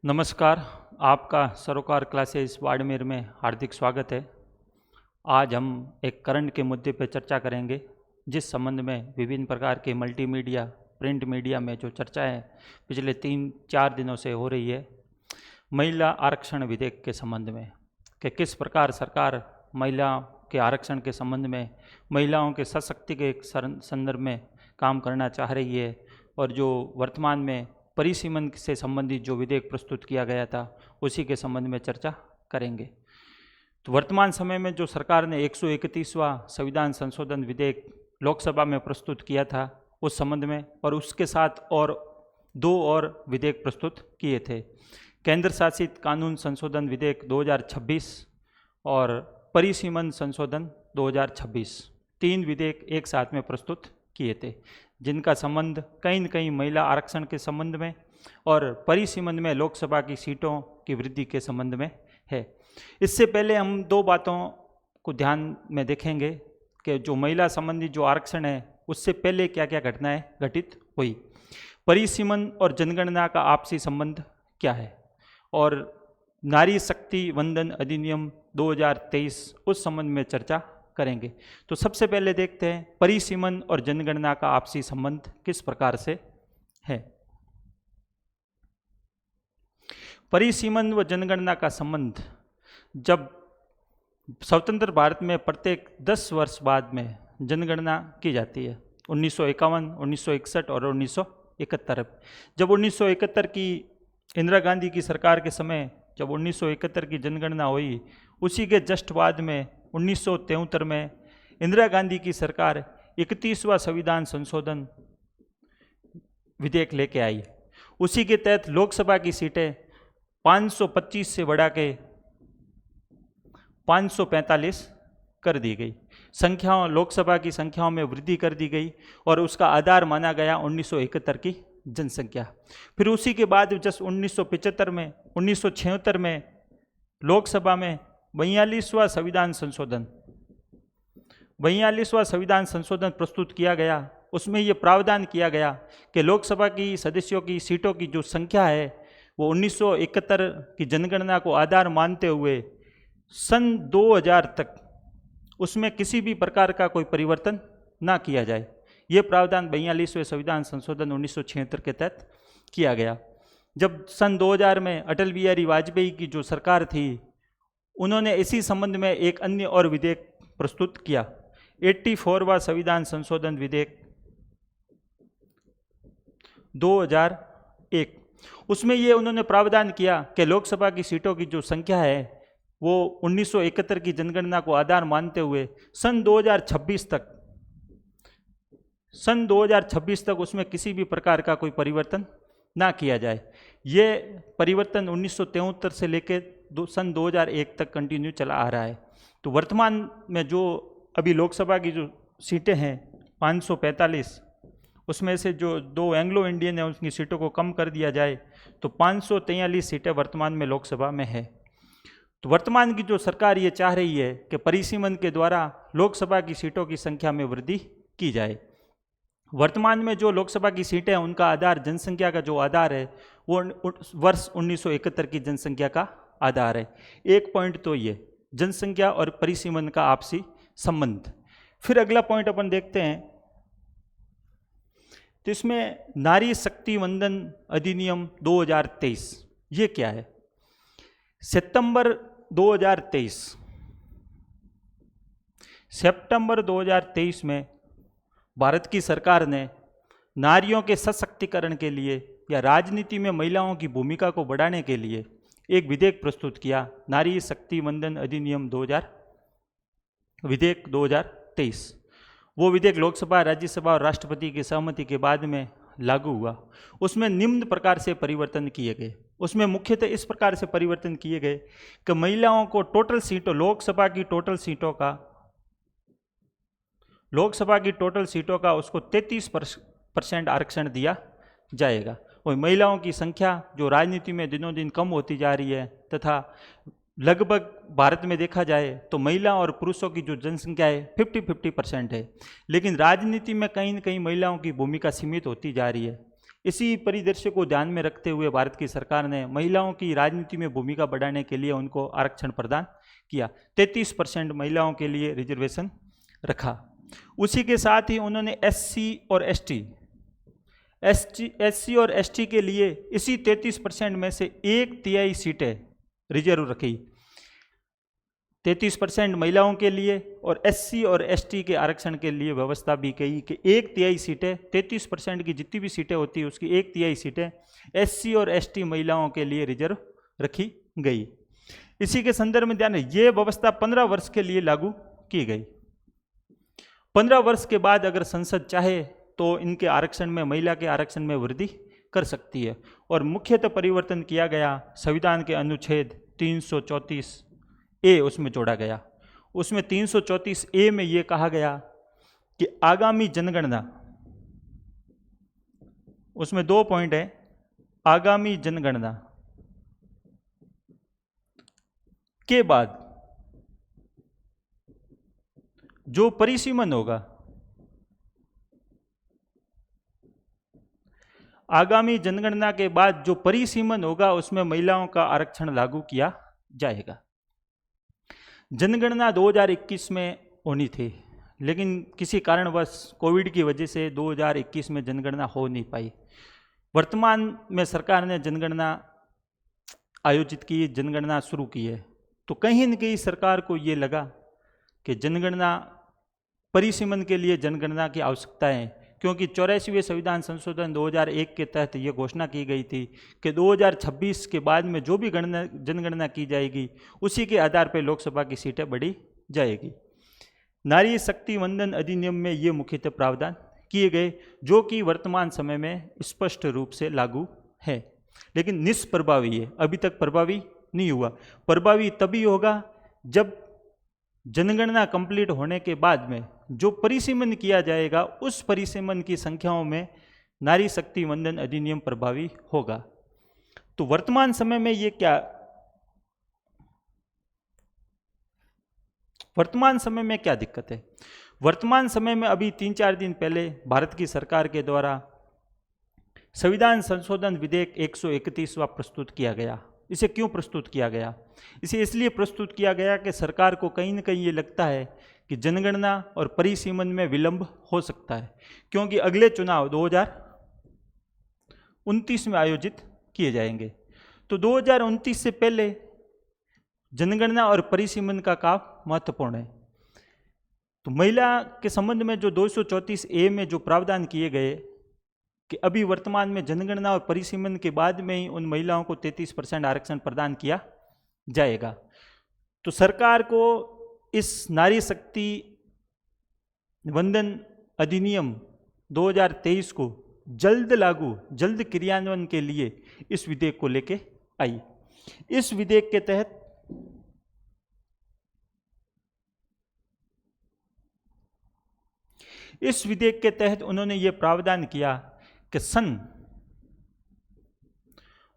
नमस्कार। आपका सरोकार क्लासेस बाड़मेर में हार्दिक स्वागत है। आज हम एक करंट के मुद्दे पर चर्चा करेंगे, जिस संबंध में विभिन्न प्रकार के मल्टीमीडिया, प्रिंट मीडिया में जो चर्चाएं पिछले 3-4 दिनों से हो रही है, महिला आरक्षण विधेयक के संबंध में कि किस प्रकार सरकार महिलाओं के आरक्षण के संबंध में, महिलाओं के सशक्ति के संदर्भ में काम करना चाह रही है, और जो वर्तमान में परिसीमन से संबंधित जो विधेयक प्रस्तुत किया गया था उसी के संबंध में चर्चा करेंगे। तो वर्तमान समय में जो सरकार ने 131वां संविधान संशोधन विधेयक लोकसभा में प्रस्तुत किया था उस संबंध में, और उसके साथ और 2 और विधेयक प्रस्तुत किए थे। केंद्र शासित कानून संशोधन विधेयक 2026 और परिसीमन संशोधन 2026, 3 विधेयक एक साथ में प्रस्तुत किए थे, जिनका संबंध कहीं न कहीं महिला आरक्षण के संबंध में और परिसीमन में लोकसभा की सीटों की वृद्धि के संबंध में है। इससे पहले हम 2 बातों को ध्यान में देखेंगे कि जो महिला संबंधी जो आरक्षण है उससे पहले क्या क्या घटनाएं घटित हुई, परिसीमन और जनगणना का आपसी संबंध क्या है, और नारी शक्ति वंदन अधिनियम 2023 उस संबंध में चर्चा करेंगे। तो सबसे पहले देखते हैं परिसीमन और जनगणना का आपसी संबंध किस प्रकार से है। परिसीमन व जनगणना का संबंध जब स्वतंत्र भारत में प्रत्येक 10 वर्ष बाद में जनगणना की जाती है, 1951, 1961 और 1971। जब 1971 की इंदिरा गांधी की सरकार के समय जब 1971 की जनगणना हुई, उसी के जस्ट बाद में 1973 में इंदिरा गांधी की सरकार 31वां संविधान संशोधन विधेयक लेके आई। उसी के तहत लोकसभा की सीटें 525 से बढ़ा के 545 कर दी गई। संख्याओं लोकसभा की संख्याओं में वृद्धि कर दी गई और उसका आधार माना गया 1971 की जनसंख्या। फिर उसी के बाद जस्ट 1975 में 1976 में लोकसभा में 42वां संविधान संशोधन प्रस्तुत किया गया। उसमें यह प्रावधान किया गया कि लोकसभा की सदस्यों की सीटों की जो संख्या है वो 1971 की जनगणना को आधार मानते हुए सन 2000 तक उसमें किसी भी प्रकार का कोई परिवर्तन ना किया जाए। ये प्रावधान 42वें संविधान संशोधन 1976 के तहत किया गया। जब सन 2000 में अटल बिहारी वाजपेयी की जो सरकार थी, उन्होंने इसी संबंध में एक अन्य और विधेयक प्रस्तुत किया, 84वां संविधान संशोधन विधेयक 2001। उसमें ये उन्होंने प्रावधान किया कि लोकसभा की सीटों की जो संख्या है वो 1971 की जनगणना को आधार मानते हुए सन 2026 तक उसमें किसी भी प्रकार का कोई परिवर्तन ना किया जाए। ये परिवर्तन 1973 से लेकर सन 2001 तक कंटिन्यू चला आ रहा है। तो वर्तमान में जो अभी लोकसभा की जो सीटें हैं 545, उसमें से जो 2 एंग्लो इंडियन है उसकी सीटों को कम कर दिया जाए तो 543 सीटें वर्तमान में लोकसभा में है। तो वर्तमान की जो सरकार ये चाह रही है कि परिसीमन के द्वारा लोकसभा की सीटों की संख्या में वृद्धि की जाए। वर्तमान में जो लोकसभा की सीटें हैं उनका आधार, जनसंख्या का जो आधार है वो वर्ष 1971 की जनसंख्या का आधार है। एक पॉइंट तो ये जनसंख्या और परिसीमन का आपसी संबंध। फिर अगला पॉइंट अपन देखते हैं, तो इसमें नारी शक्ति वंदन अधिनियम 2023 ये क्या है। सितंबर 2023 में भारत की सरकार ने नारियों के सशक्तिकरण के लिए या राजनीति में महिलाओं की भूमिका को बढ़ाने के लिए एक विधेयक प्रस्तुत किया, नारी शक्ति वंदन अधिनियम विधेयक 2023। वो विधेयक लोकसभा, राज्यसभा और राष्ट्रपति की सहमति के बाद में लागू हुआ। उसमें निम्न प्रकार से परिवर्तन किए गए। उसमें मुख्यतः इस प्रकार से परिवर्तन किए गए कि महिलाओं को टोटल सीटों, लोकसभा की टोटल सीटों का उसको 33% आरक्षण दिया जाएगा। और महिलाओं की संख्या जो राजनीति में दिनों दिन कम होती जा रही है, तथा लगभग भारत में देखा जाए तो महिला और पुरुषों की जो जनसंख्या है 50-50% है, लेकिन राजनीति में कहीं न कहीं महिलाओं की भूमिका सीमित होती जा रही है। इसी परिदृश्य को ध्यान में रखते हुए भारत की सरकार ने महिलाओं की राजनीति में भूमिका बढ़ाने के लिए उनको आरक्षण प्रदान किया। 33% महिलाओं के लिए रिजर्वेशन रखा। उसी के साथ ही उन्होंने एससी और एसटी के लिए इसी 33% में से 1/3 सीटें रिजर्व रखी। 33% महिलाओं के लिए और एससी और एसटी के आरक्षण के लिए व्यवस्था भी की कि 1/3 सीटें, 33% की जितनी भी सीटें होती है उसकी 1/3 सीटें एससी और एसटी महिलाओं के लिए रिजर्व रखी गई। इसी के संदर्भ में ध्यान, ये व्यवस्था 15 वर्ष के लिए लागू की गई। 15 वर्ष के बाद अगर संसद चाहे तो इनके आरक्षण में, महिला के आरक्षण में वृद्धि कर सकती है। और मुख्यतः परिवर्तन किया गया संविधान के अनुच्छेद 334A उसमें जोड़ा गया। उसमें 334A में ये कहा गया कि आगामी जनगणना, उसमें 2 पॉइंट है, आगामी जनगणना के बाद जो परिसीमन होगा, आगामी जनगणना के बाद जो परिसीमन होगा उसमें महिलाओं का आरक्षण लागू किया जाएगा। जनगणना 2021 में होनी थी, लेकिन किसी कारणवश कोविड की वजह से 2021 में जनगणना हो नहीं पाई। वर्तमान में सरकार ने जनगणना आयोजित की, जनगणना शुरू की है। तो कहीं न कहीं सरकार को ये लगा कि जनगणना, परिसीमन के लिए जनगणना की आवश्यकता है, क्योंकि 84वें संविधान संशोधन 2001 के तहत ये घोषणा की गई थी कि 2026 के बाद में जो भी जनगणना की जाएगी उसी के आधार पर लोकसभा की सीटें बढ़ी जाएगी। नारी शक्ति वंदन अधिनियम में ये मुख्यतः प्रावधान किए गए, जो कि वर्तमान समय में स्पष्ट रूप से लागू है, लेकिन निष्प्रभावी है, अभी तक प्रभावी नहीं हुआ। प्रभावी तभी होगा जब जनगणना कंप्लीट होने के बाद में जो परिसीमन किया जाएगा उस परिसीमन की संख्याओं में नारी शक्ति वंदन अधिनियम प्रभावी होगा। तो वर्तमान समय में ये क्या, वर्तमान समय में क्या दिक्कत है? वर्तमान समय में अभी 3-4 दिन पहले भारत की सरकार के द्वारा संविधान संशोधन विधेयक 131वां प्रस्तुत किया गया। इसे क्यों प्रस्तुत किया गया? इसे इसलिए प्रस्तुत किया गया कि सरकार को कहीं न कहीं ये लगता है कि जनगणना और परिसीमन में विलंब हो सकता है, क्योंकि अगले चुनाव 2029 में आयोजित किए जाएंगे। तो 2029 से पहले जनगणना और परिसीमन का काम महत्वपूर्ण है। तो महिला के संबंध में जो 234A में जो प्रावधान किए गए कि अभी वर्तमान में जनगणना और परिसीमन के बाद में ही उन महिलाओं को 33% आरक्षण प्रदान किया जाएगा। तो सरकार को इस नारी शक्ति वंदन अधिनियम 2023 को जल्द क्रियान्वयन के लिए इस विधेयक को लेके आई। इस विधेयक के तहत उन्होंने ये प्रावधान किया कि सन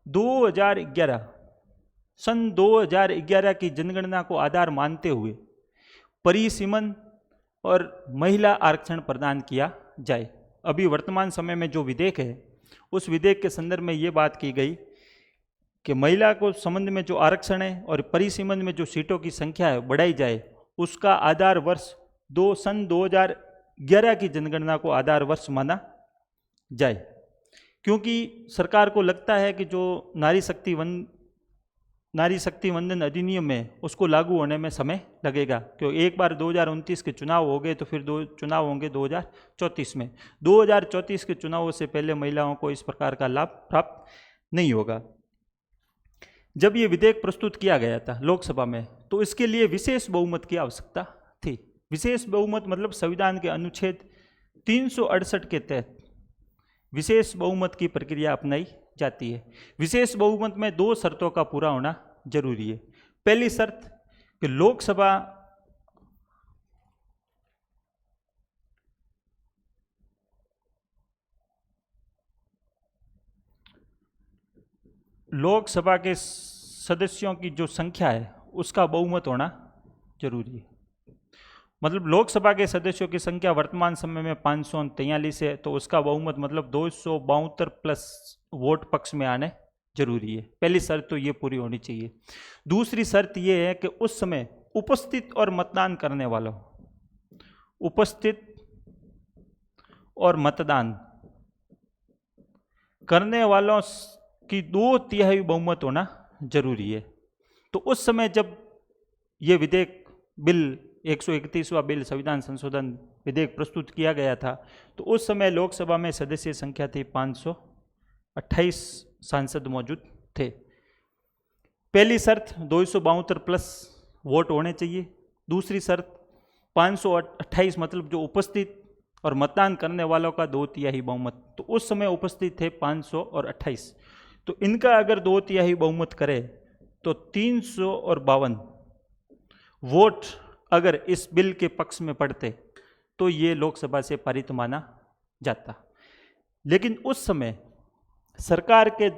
2011 की जनगणना को आधार मानते हुए परिसीमन और महिला आरक्षण प्रदान किया जाए। अभी वर्तमान समय में जो विधेयक है उस विधेयक के संदर्भ में ये बात की गई कि महिला को संबंध में जो आरक्षण है और परिसीमन में जो सीटों की संख्या है बढ़ाई जाए, उसका आधार वर्ष सन 2011 की जनगणना को आधार वर्ष माना जाए, क्योंकि सरकार को लगता है कि जो नारी शक्ति वंदन अधिनियम है उसको लागू होने में समय लगेगा, क्योंकि एक बार 2029 के चुनाव हो गए तो फिर 2 चुनाव होंगे 2034 में। 2034 के चुनावों से पहले महिलाओं को इस प्रकार का लाभ प्राप्त नहीं होगा। जब ये विधेयक प्रस्तुत किया गया था लोकसभा में तो इसके लिए विशेष बहुमत की आवश्यकता थी। विशेष बहुमत मतलब संविधान के अनुच्छेद 368 के तहत विशेष बहुमत की प्रक्रिया अपनाई जाती है। विशेष बहुमत में 2 शर्तों का पूरा होना जरूरी है। पहली शर्त कि लोकसभा के सदस्यों की जो संख्या है उसका बहुमत होना जरूरी है। मतलब लोकसभा के सदस्यों की संख्या वर्तमान समय में 543 है, तो उसका बहुमत मतलब 272 प्लस वोट पक्ष में आने जरूरी है। पहली शर्त तो ये पूरी होनी चाहिए। दूसरी शर्त ये है कि उस समय उपस्थित और मतदान करने वालों, उपस्थित और मतदान करने वालों की 2/3 बहुमत होना जरूरी है। तो उस समय जब ये विधेयक बिल 131वां बिल संविधान संशोधन विधेयक प्रस्तुत किया गया था, तो उस समय लोकसभा में सदस्य संख्या थी 528 सांसद मौजूद थे। पहली शर्त 272 प्लस वोट होने चाहिए। दूसरी शर्त 528 मतलब जो उपस्थित और मतदान करने वालों का 2/3 बहुमत। तो उस समय उपस्थित थे 528, तो इनका अगर 2/3 बहुमत करे तो 352 वोट अगर इस बिल के पक्ष में पड़ते तो ये लोकसभा से पारित माना जाता। लेकिन उस समय सरकार के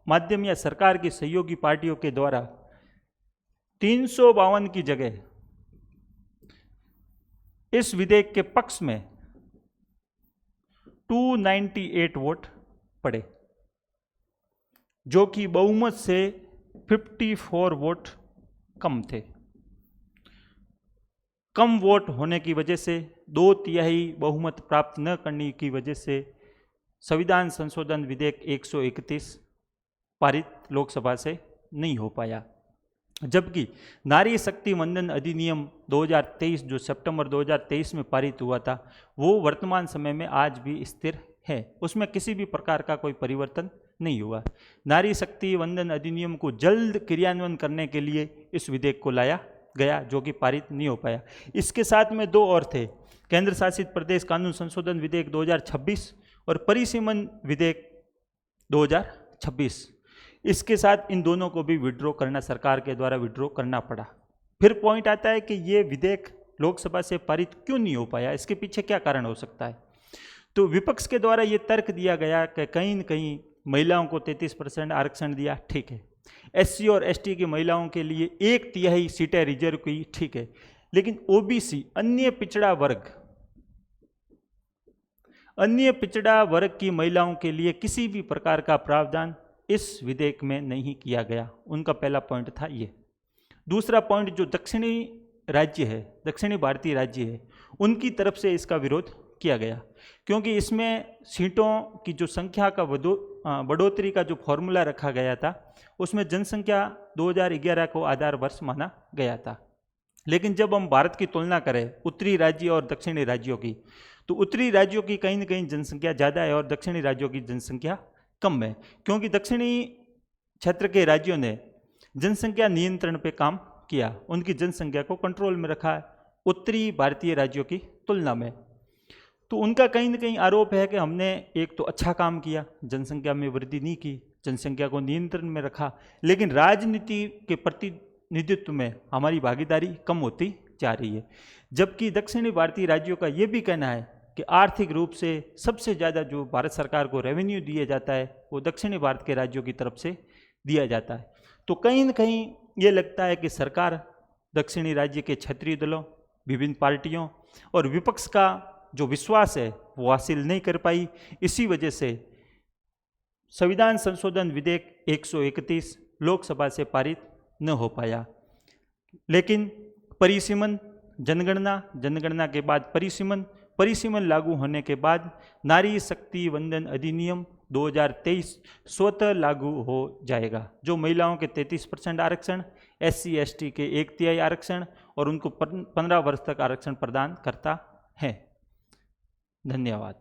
माध्यम या सरकार की सहयोगी पार्टियों के द्वारा 352 की जगह इस विधेयक के पक्ष में 298 वोट पड़े, जो कि बहुमत से 54 वोट कम थे। कम वोट होने की वजह से, 2/3 बहुमत प्राप्त न करने की वजह से संविधान संशोधन विधेयक 131 पारित लोकसभा से नहीं हो पाया। जबकि नारी शक्ति वंदन अधिनियम 2023 जो सितंबर 2023 में पारित हुआ था, वो वर्तमान समय में आज भी स्थिर है, उसमें किसी भी प्रकार का कोई परिवर्तन नहीं हुआ। नारी शक्ति वंदन अधिनियम को जल्द क्रियान्वयन करने के लिए इस विधेयक को लाया गया, जो कि पारित नहीं हो पाया। इसके साथ में दो और थे, केंद्र शासित प्रदेश कानून संशोधन विधेयक 2026 और परिसीमन विधेयक 2026। इसके साथ इन दोनों को भी विड्रॉ करना, सरकार के द्वारा विड्रॉ करना पड़ा। फिर पॉइंट आता है कि ये विधेयक लोकसभा से पारित क्यों नहीं हो पाया, इसके पीछे क्या कारण हो सकता है। तो विपक्ष के द्वारा ये तर्क दिया गया कि कहीं न कहीं महिलाओं को 33% आरक्षण दिया, ठीक है। SC और ST की महिलाओं के लिए 1/3 सीटें रिजर्व की, ठीक है। लेकिन OBC अन्य पिछड़ा वर्ग की महिलाओं के लिए किसी भी प्रकार का प्रावधान इस विधेयक में नहीं किया गया। उनका पहला पॉइंट था ये। दूसरा पॉइंट, जो दक्षिणी भारतीय राज्य है, उनकी तरफ से इसका विरोध किया गया, क्योंकि इसमें सीटों की जो संख्या का बढ़ोतरी का जो फॉर्मूला रखा गया था, उसमें जनसंख्या 2011 को आधार वर्ष माना गया था। लेकिन जब हम भारत की तुलना करें उत्तरी राज्य और दक्षिणी राज्यों की, तो उत्तरी राज्यों की कहीं न कहीं जनसंख्या ज़्यादा है और दक्षिणी राज्यों की जनसंख्या कम है, क्योंकि दक्षिणी क्षेत्र के राज्यों ने जनसंख्या नियंत्रण पे काम किया, उनकी जनसंख्या को कंट्रोल में रखा उत्तरी भारतीय राज्यों की तुलना में। तो उनका कहीं न कहीं आरोप है कि हमने एक तो अच्छा काम किया, जनसंख्या में वृद्धि नहीं की, जनसंख्या को नियंत्रण में रखा, लेकिन राजनीति के प्रतिनिधित्व में हमारी भागीदारी कम होती जा रही है। जबकि दक्षिणी भारतीय राज्यों का ये भी कहना है कि आर्थिक रूप से सबसे ज़्यादा जो भारत सरकार को रेवेन्यू दिया जाता है, वो दक्षिणी भारत के राज्यों की तरफ से दिया जाता है। तो कहीं न कहीं ये लगता है कि सरकार दक्षिणी राज्य के क्षेत्रीय दलों, विभिन्न पार्टियों और विपक्ष का जो विश्वास है वो हासिल नहीं कर पाई। इसी वजह से संविधान संशोधन विधेयक 131 लोकसभा से पारित न हो पाया। लेकिन परिसीमन, जनगणना के बाद परिसीमन लागू होने के बाद नारी शक्ति वंदन अधिनियम 2023 स्वतः लागू हो जाएगा, जो महिलाओं के 33% आरक्षण, SC ST के 1/3 आरक्षण और उनको 15 वर्ष तक आरक्षण प्रदान करता है। धन्यवाद।